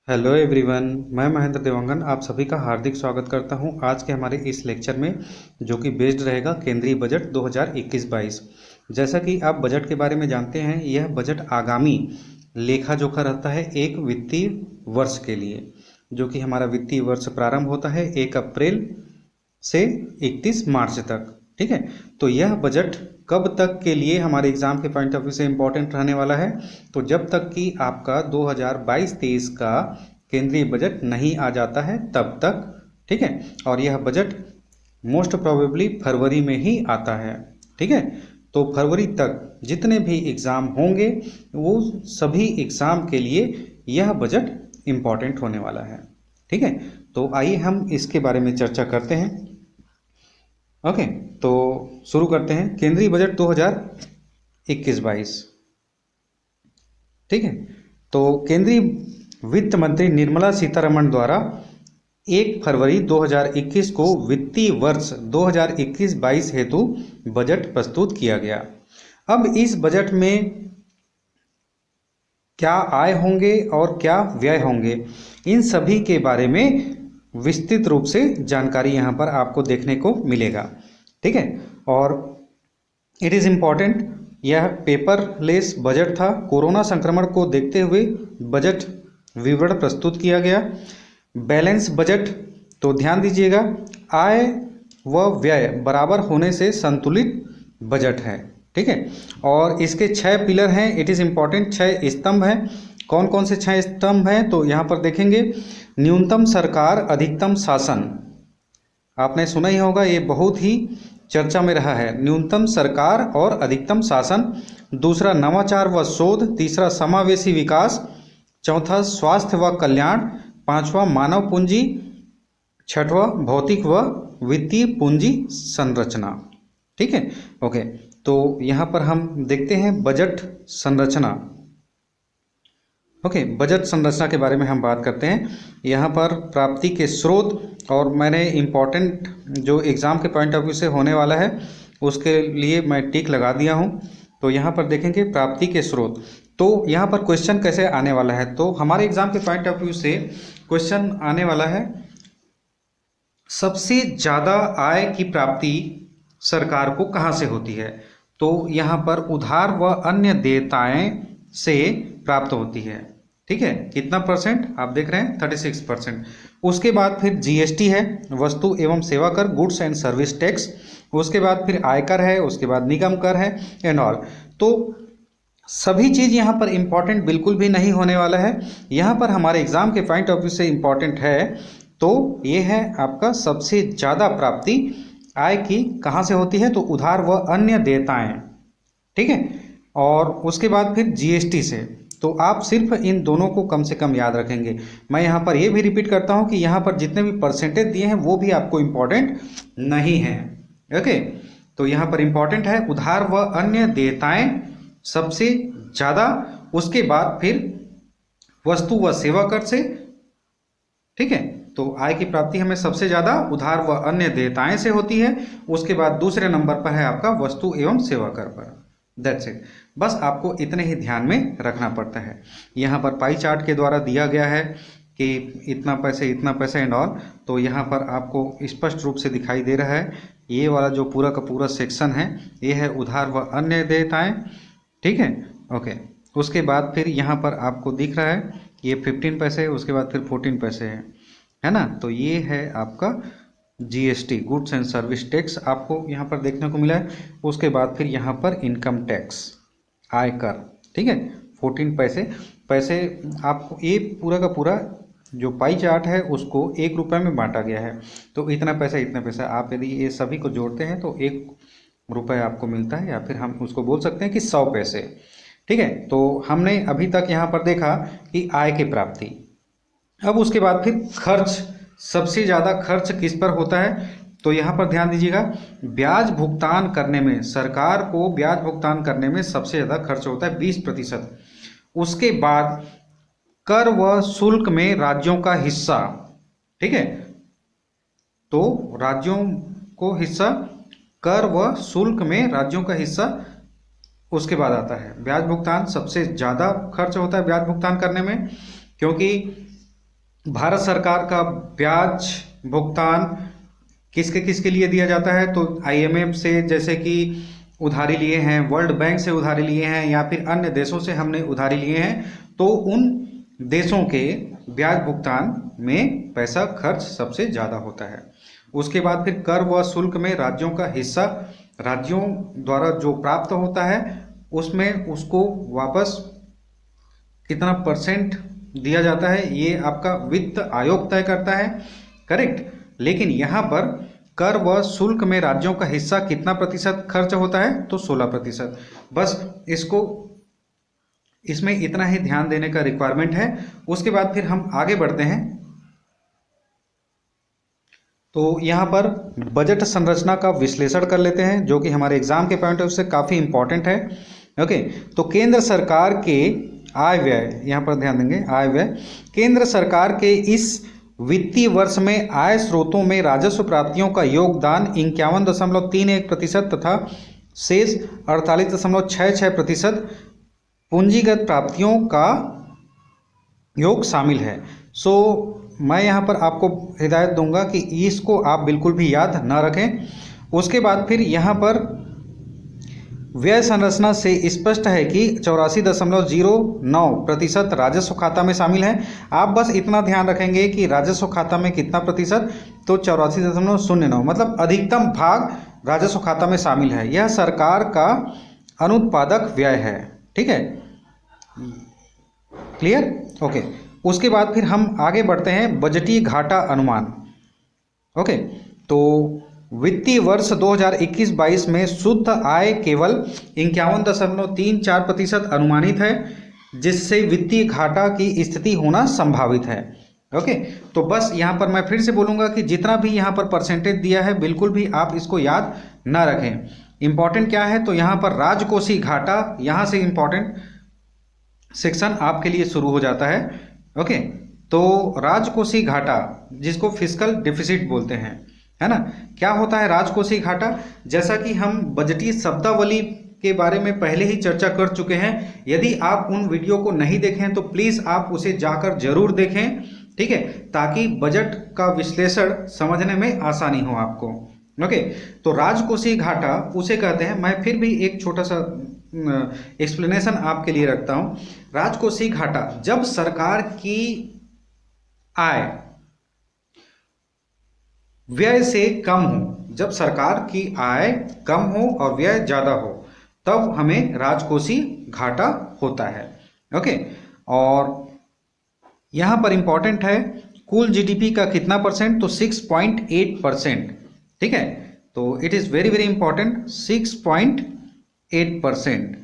Hello everyone, मैं महेंद्र देवांगन आप सभी का हार्दिक स्वागत करता हूं आज के हमारे इस लेक्चर में, जो कि बेस्ड रहेगा केंद्रीय बजट 2021-22। जैसा कि आप बजट के बारे में जानते हैं, यह बजट आगामी लेखा जोखा रहता है एक वित्तीय वर्ष के लिए, जो कि हमारा वित्तीय वर्ष प्रारंभ होता है 1 अप्रैल से 31 मार्च तक। ठीक है, तो यह बजट कब तक के लिए हमारे एग्जाम के पॉइंट ऑफ व्यू से इम्पोर्टेंट रहने वाला है? तो जब तक कि आपका 2022-23 का केंद्रीय बजट नहीं आ जाता है तब तक। ठीक है, और यह बजट मोस्ट प्रोबेबली फरवरी में ही आता है। ठीक है, तो फरवरी तक जितने भी एग्ज़ाम होंगे वो सभी एग्ज़ाम के लिए यह बजट इम्पॉर्टेंट होने वाला है। ठीक है, तो आइए हम इसके बारे में चर्चा करते हैं। ओके, तो शुरू करते हैं केंद्रीय बजट 2021-22। ठीक है, तो केंद्रीय वित्त मंत्री निर्मला सीतारमण द्वारा 1 फरवरी 2021 को वित्तीय वर्ष 2021-22 हेतु बजट प्रस्तुत किया गया। अब इस बजट में क्या आय होंगे और क्या व्यय होंगे, इन सभी के बारे में विस्तृत रूप से जानकारी यहाँ पर आपको देखने को मिलेगा। ठीक है, और इट इज़ इम्पॉर्टेंट, यह पेपरलेस बजट था। कोरोना संक्रमण को देखते हुए बजट विवरण प्रस्तुत किया गया। बैलेंस बजट, तो ध्यान दीजिएगा, आय व व्यय बराबर होने से संतुलित बजट है। ठीक है, और इसके 6 पिलर हैं। इट इज़ इम्पॉर्टेंट, 6 स्तंभ हैं। कौन कौन से 6 स्तंभ हैं तो यहाँ पर देखेंगे। न्यूनतम सरकार अधिकतम शासन, आपने सुना ही होगा, ये बहुत ही चर्चा में रहा है। न्यूनतम सरकार और अधिकतम शासन। दूसरा नवाचार व शोध। तीसरा समावेशी विकास। चौथा स्वास्थ्य व कल्याण। पांचवा मानव पूंजी। छठवा भौतिक व वित्तीय पूंजी संरचना। ठीक है, ओके, तो यहाँ पर हम देखते हैं बजट संरचना। ओके, बजट संरचना के बारे में हम बात करते हैं। यहाँ पर प्राप्ति के स्रोत, और मैंने इम्पॉर्टेंट जो एग्ज़ाम के पॉइंट ऑफ व्यू से होने वाला है उसके लिए मैं टिक लगा दिया हूँ। तो यहाँ पर देखेंगे प्राप्ति के स्रोत, तो यहाँ पर क्वेश्चन कैसे आने वाला है। तो हमारे एग्ज़ाम के पॉइंट ऑफ व्यू से क्वेश्चन आने वाला है, सबसे ज़्यादा आय की प्राप्ति सरकार को कहाँ से होती है? तो यहाँ पर उधार व अन्य देयताएं से प्राप्त होती है। ठीक है, कितना परसेंट आप देख रहे हैं, 36%। उसके बाद फिर जीएसटी है, वस्तु एवं सेवा कर, गुड्स एंड सर्विस टैक्स। उसके बाद फिर आयकर है, उसके बाद निगम कर है एंड ऑल। तो सभी चीज़ यहाँ पर इम्पॉर्टेंट बिल्कुल भी नहीं होने वाला है। यहाँ पर हमारे एग्जाम के पॉइंट ऑफ व्यू से इम्पॉर्टेंट है, तो ये है आपका सबसे ज़्यादा प्राप्ति आय की कहाँ से होती है, तो उधार व अन्य देयताएं। ठीक है, और उसके बाद फिर जीएसटी से। तो आप सिर्फ इन दोनों को कम से कम याद रखेंगे। मैं यहाँ पर ये भी रिपीट करता हूँ कि यहाँ पर जितने भी परसेंटेज दिए हैं वो भी आपको इम्पॉर्टेंट नहीं है। ओके, तो यहाँ पर इम्पॉर्टेंट है उधार व अन्य देयताएं सबसे ज़्यादा, उसके बाद फिर वस्तु व सेवा कर से। ठीक है, तो आय की प्राप्ति हमें सबसे ज़्यादा उधार व अन्य देयताएं से होती है। उसके बाद दूसरे नंबर पर है आपका वस्तु एवं सेवा कर पर। दैट्स इट, बस आपको इतने ही ध्यान में रखना पड़ता है। यहाँ पर पाई चार्ट के द्वारा दिया गया है कि इतना पैसे एंड ऑल। तो यहाँ पर आपको स्पष्ट रूप से दिखाई दे रहा है, ये वाला जो पूरा का पूरा सेक्शन है ये है उधार व अन्य देयताएं। ठीक है, ओके, उसके बाद फिर यहाँ पर आपको दिख रहा है ये 15 पैसे, उसके बाद फिर 14 पैसे है ना। तो ये है आपका GST, goods and service tax, आपको यहाँ पर देखने को मिला है। उसके बाद फिर यहाँ पर इनकम टैक्स, आयकर। ठीक है, 14 पैसे आपको ये पूरा का पूरा जो पाई चार्ट है उसको 1 रुपये में बांटा गया है। तो इतना पैसा आप यदि ये सभी को जोड़ते हैं तो 1 रुपये आपको मिलता है, या फिर हम उसको बोल सकते हैं कि 100 पैसे। ठीक है, तो हमने अभी तक यहाँ पर देखा कि आय की प्राप्ति। अब उसके बाद फिर खर्च, सबसे ज़्यादा खर्च किस पर होता है, तो यहाँ पर ध्यान दीजिएगा, ब्याज भुगतान करने में, सरकार को ब्याज भुगतान करने में सबसे ज़्यादा खर्च होता है 20%। उसके बाद कर व शुल्क में राज्यों का हिस्सा। ठीक है, तो राज्यों को हिस्सा, कर व शुल्क में राज्यों का हिस्सा, उसके बाद आता है ब्याज भुगतान। सबसे ज़्यादा खर्च होता है ब्याज भुगतान करने में, क्योंकि भारत सरकार का ब्याज भुगतान किसके किसके लिए दिया जाता है? तो आईएमएफ से जैसे कि उधारी लिए हैं, वर्ल्ड बैंक से उधारी लिए हैं, या फिर अन्य देशों से हमने उधारी लिए हैं, तो उन देशों के ब्याज भुगतान में पैसा खर्च सबसे ज़्यादा होता है। उसके बाद फिर कर व शुल्क में राज्यों का हिस्सा राज्यों द्वारा जो प्राप्त होता है उसमें उसको वापस कितना परसेंट दिया जाता है, ये आपका वित्त आयोग तय करता है, करेक्ट। लेकिन यहाँ पर कर व शुल्क में राज्यों का हिस्सा कितना प्रतिशत खर्च होता है? तो 16%। बस इसको इसमें इतना ही ध्यान देने का रिक्वायरमेंट है। उसके बाद फिर हम आगे बढ़ते हैं। तो यहाँ पर बजट संरचना का विश्लेषण कर लेते हैं, जो कि हमारे एग्जाम के पॉइंट ऑफ व्यू से काफ़ी इंपॉर्टेंट है। ओके, तो केंद्र सरकार के आय व्यय, यहाँ पर ध्यान देंगे, आय व्यय। केंद्र सरकार के इस वित्तीय वर्ष में आय स्रोतों में राजस्व प्राप्तियों का योगदान 51.31% तथा शेष 48.66% पूंजीगत प्राप्तियों का योग शामिल है। सो मैं यहाँ पर आपको हिदायत दूंगा कि इसको आप बिल्कुल भी याद ना रखें। उसके बाद फिर यहाँ पर व्यय संरचना से स्पष्ट है कि 84.09% राजस्व खाता में शामिल है। आप बस इतना ध्यान रखेंगे कि राजस्व खाता में कितना प्रतिशत, तो 84.09, मतलब अधिकतम भाग राजस्व खाता में शामिल है। यह सरकार का अनुत्पादक व्यय है, ठीक है, क्लियर, ओके। उसके बाद फिर हम आगे बढ़ते हैं बजटीय घाटा अनुमान। ओके, तो वित्तीय वर्ष 2021-22 में शुद्ध आय केवल 51.34% अनुमानित है, जिससे वित्तीय घाटा की स्थिति होना संभावित है। ओके, तो बस यहाँ पर मैं फिर से बोलूँगा कि जितना भी यहाँ पर परसेंटेज दिया है बिल्कुल भी आप इसको याद ना रखें। इंपॉर्टेंट क्या है, तो यहाँ पर राजकोषीय घाटा, यहाँ से इंपॉर्टेंट सेक्शन आपके लिए शुरू हो जाता है। ओके, तो राजकोषीय घाटा जिसको फिस्कल डिफिसिट बोलते हैं, है ना, क्या होता है राजकोषीय घाटा? जैसा कि हम बजटीय शब्दावली के बारे में पहले ही चर्चा कर चुके हैं। यदि आप उन वीडियो को नहीं देखें तो प्लीज़ आप उसे जाकर जरूर देखें, ठीक है, ताकि बजट का विश्लेषण समझने में आसानी हो आपको। ओके, तो राजकोषीय घाटा उसे कहते हैं, मैं फिर भी एक छोटा सा एक्सप्लेनेशन आपके लिए रखता हूं। राजकोषीय घाटा जब सरकार की आय व्यय से कम हो, जब सरकार की आय कम हो और व्यय ज्यादा हो, तब हमें राजकोषीय घाटा होता है। ओके, और यहां पर इंपॉर्टेंट है कुल जीडीपी का कितना परसेंट, तो 6.8%, ठीक है, तो it is very very important, 6.8%।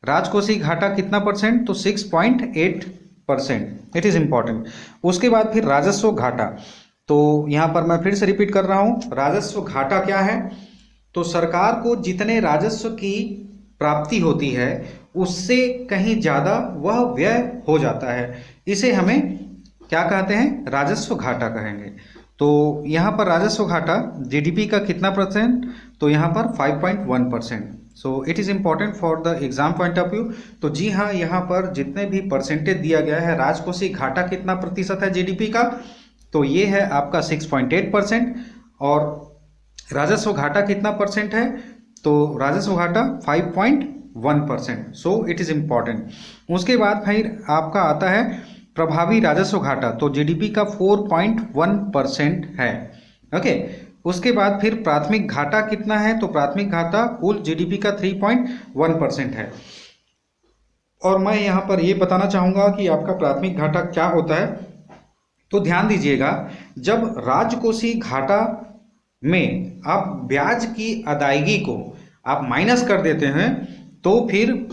राजकोषीय घाटा कितना परसेंट, तो 6.8%, इट इज इंपॉर्टेंट। उसके बाद फिर राजस्व घाटा, तो यहां पर मैं फिर से रिपीट कर रहा हूं, राजस्व घाटा क्या है, तो सरकार को जितने राजस्व की प्राप्ति होती है उससे कहीं ज्यादा वह व्यय हो जाता है, इसे हमें क्या कहते हैं, राजस्व घाटा कहेंगे। तो यहाँ पर राजस्व घाटा जीडीपी का कितना परसेंट, तो यहाँ पर 5.1%। So it is important for the exam point of view. तो जी हाँ, यहाँ पर जितने भी परसेंटेज दिया गया है, राजकोषीय घाटा कितना प्रतिशत है जीडीपी का, तो ये है आपका 6.8%, और राजस्व घाटा कितना परसेंट है, तो राजस्व घाटा 5.1%। So it is important. उसके बाद फिर आपका आता है प्रभावी राजस्व घाटा, तो जीडीपी का 4.1% है। ओके, उसके बाद फिर प्राथमिक घाटा कितना है, तो प्राथमिक घाटा कुल जीडीपी का 3.1% है। और मैं यहाँ पर ये बताना चाहूँगा कि आपका प्राथमिक घाटा क्या होता है, तो ध्यान दीजिएगा, जब राजकोषीय घाटा में आप ब्याज की अदायगी को आप माइनस कर देते हैं, तो फिर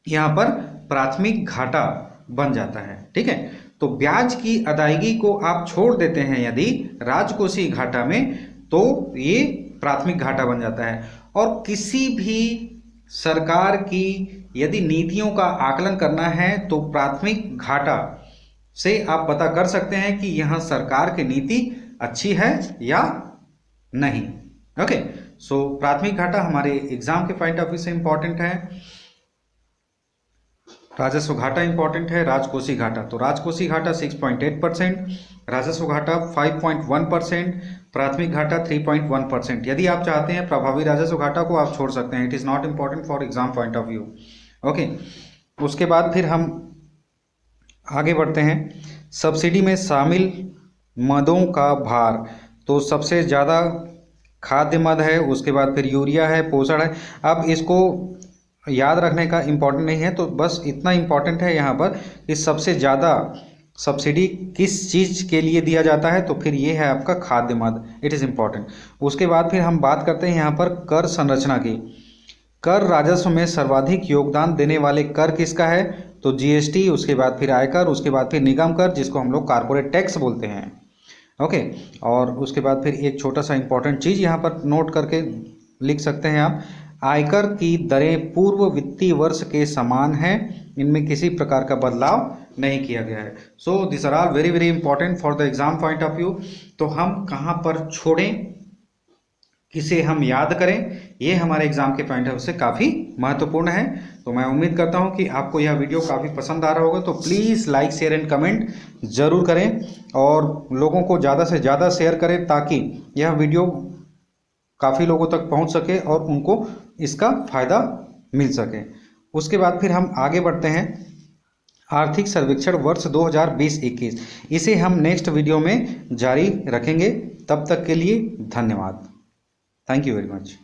यहाँ पर प्राथमिक घाटा बन जाता है, ठीक है। तो ब्याज की अदायगी को आप छोड़ देते हैं यदि राजकोषीय घाटा में, तो ये प्राथमिक घाटा बन जाता है। और किसी भी सरकार की यदि नीतियों का आकलन करना है तो प्राथमिक घाटा से आप पता कर सकते हैं कि यहाँ सरकार की नीति अच्छी है या नहीं। ओके, सो प्राथमिक घाटा हमारे एग्जाम के पॉइंट ऑफ व्यू से इंपॉर्टेंट है। राजस्व घाटा इंपॉर्टेंट है, राजकोषीय घाटा, तो राजकोषीय घाटा 6.8%, राजस्व घाटा 5.1%, प्राथमिक घाटा 3.1%। यदि आप चाहते हैं प्रभावी राजस्व घाटा को आप छोड़ सकते हैं, it is not important for exam point of view. Okay, उसके बाद फिर हम आगे बढ़ते हैं। सब्सिडी में शामिल मदों का भार, तो सबसे ज़्यादा खाद्य मद है, उसके बाद फिर यूरिया है, पोषण है। अब इसको याद रखने का इम्पोर्टेंट नहीं है, तो बस इतना इम्पोर्टेंट है यहाँ पर कि सबसे ज़्यादा सब्सिडी किस चीज़ के लिए दिया जाता है, तो फिर ये है आपका खाद्य मद, इट इज़ इम्पॉर्टेंट। उसके बाद फिर हम बात करते हैं यहाँ पर कर संरचना की। कर राजस्व में सर्वाधिक योगदान देने वाले कर किसका है, तो जीएसटी, उसके बाद फिर आयकर, उसके बाद फिर निगम कर, जिसको हम लोग कारपोरेट टैक्स बोलते हैं। ओके, और उसके बाद फिर एक छोटा सा इंपॉर्टेंट चीज़ यहाँ पर नोट करके लिख सकते हैं आप, आयकर की दरें पूर्व वित्तीय वर्ष के समान हैं, इनमें किसी प्रकार का बदलाव नहीं किया गया है। So this are all very very important for the exam point of view. तो हम कहाँ पर छोड़ें, किसे हम याद करें, ये हमारे एग्जाम के पॉइंट ऑफ व्यू से काफ़ी महत्वपूर्ण है। तो मैं उम्मीद करता हूँ कि आपको यह वीडियो काफ़ी पसंद आ रहा होगा, तो please like share and comment ज़रूर करें और लोगों को ज़्यादा से ज़्यादा शेयर करें, ताकि यह वीडियो काफ़ी लोगों तक पहुँच सके और उनको इसका फ़ायदा मिल सके। उसके बाद फिर हम आगे बढ़ते हैं, आर्थिक सर्वेक्षण वर्ष 2020-21, इसे हम नेक्स्ट वीडियो में जारी रखेंगे। तब तक के लिए धन्यवाद। Thank you very much.